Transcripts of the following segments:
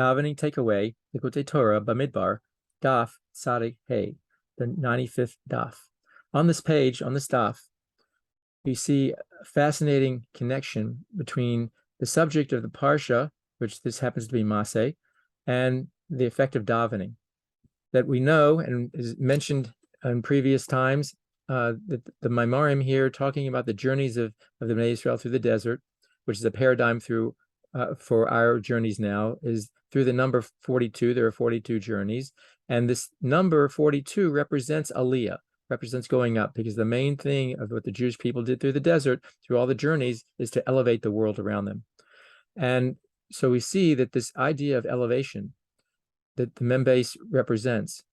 Davening takeaway, Likkutei Torah, Bamidbar, Daf Tzaddik Hey, the 95th Daf. On this page, on this Daf, you see a fascinating connection between the subject of the Parsha, which this happens to be Maasei, and the effect of davening. That we know, and is mentioned in previous times, that the Maimarim here talking about the journeys of the Bnei Israel through the desert, which is a paradigm through for our journeys now, is through the number 42. There are 42 journeys, and this number 42 represents Aliyah, represents going up, because the main thing of what the Jewish people did through the desert, through all the journeys, is to elevate the world around them. And so we see that this idea of elevation that the Membase represents,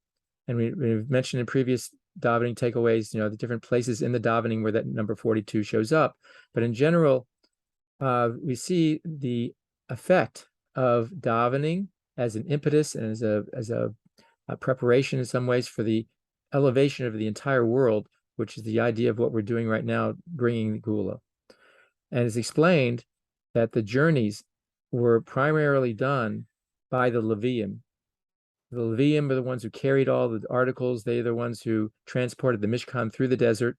and we've mentioned in previous davening takeaways, the different places in the davening where that number 42 shows up. But in general, we see the effect of davening as an impetus and as a preparation in some ways for the elevation of the entire world, which is the idea of what we're doing right now, bringing the Geula. And it's explained that the journeys were primarily done by the Leviim. The Leviim are the ones who carried all the articles. They are the ones who transported the Mishkan through the desert.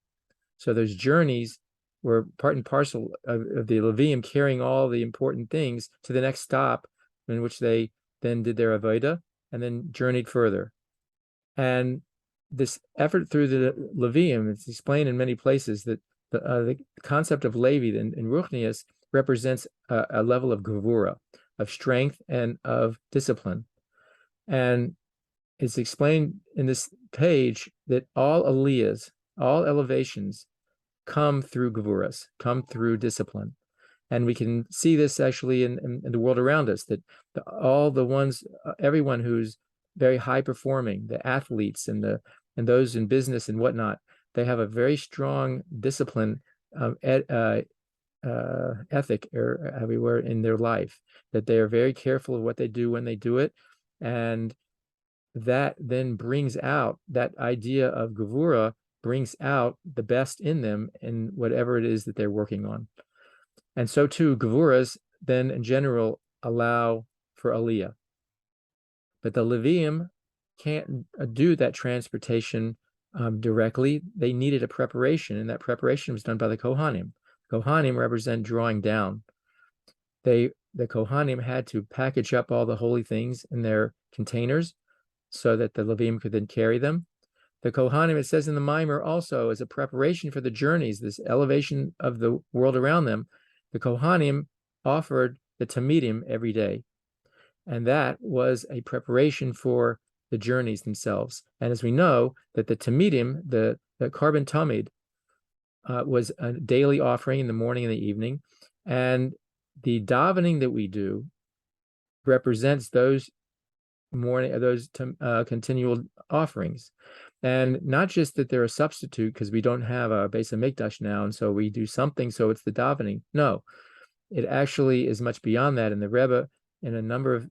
So those journeys were part and parcel of the Leviim carrying all the important things to the next stop, in which they then did their avodah and then journeyed further. And this effort through the Leviim, it's explained in many places that the concept of Levi in Ruchnius represents a level of gevura, of strength and of discipline. And it's explained in this page that all aliyahs, all elevations, come through gevuras, come through discipline. And we can see this actually in the world around us, that all the ones, everyone who's very high performing, the athletes and those in business and whatnot, they have a very strong discipline ethic or everywhere in their life, that they are very careful of what they do when they do it. And that then brings out that idea of gevura, brings out the best in them in whatever it is that they're working on. And so too, gevuras then in general allow for aliyah. But the Leviim can't do that transportation directly. They needed a preparation, and that preparation was done by the Kohanim. Kohanim represent drawing down. The Kohanim had to package up all the holy things in their containers so that the Leviim could then carry them. The Kohanim, it says in the Mimer also, as a preparation for the journeys, this elevation of the world around them, the Kohanim offered the Tamidim every day. And that was a preparation for the journeys themselves. And as we know, that the Tamidim, the carbon Tamid, was a daily offering in the morning and the evening. And the davening that we do represents those continual offerings. And not just that they're a substitute because we don't have a Beis HaMikdash now, and so we do something, so it's the davening. No, it actually is much beyond that. And the Rebbe, in a number of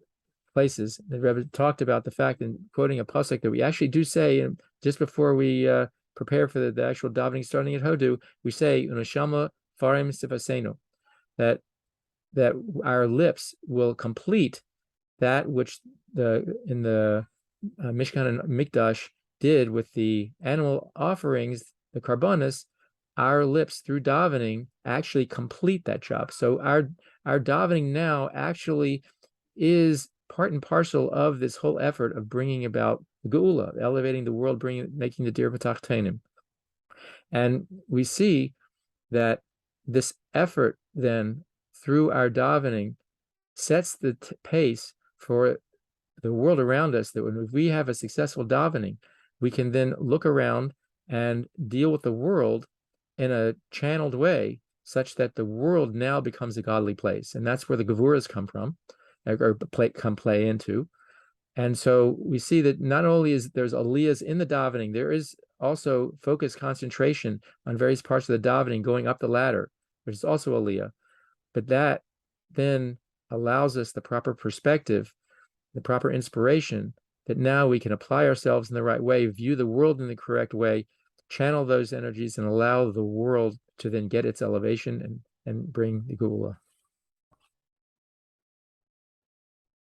places, the Rebbe talked about the fact, in quoting a pasuk, that we actually do say, just before we prepare for the actual davening starting at Hodu, we say, Unashama farim sifasenu, that our lips will complete that which in the Mishkan and Mikdash did with the animal offerings, the karbanos. Our lips through davening actually complete that job. So our davening now actually is part and parcel of this whole effort of bringing about the Geula, elevating the world, making the dir b'tachtenim. And we see that this effort then through our davening sets the pace for the world around us, that when we have a successful davening, we can then look around and deal with the world in a channeled way, such that the world now becomes a godly place. And that's where the gevuras come from, or play into. And so we see that not only is there's aliyahs in the davening, there is also focused concentration on various parts of the davening going up the ladder, which is also aliyah. But that then allows us the proper perspective, the proper inspiration, that now we can apply ourselves in the right way, view the world in the correct way, channel those energies, and allow the world to then get its elevation and bring the Geula.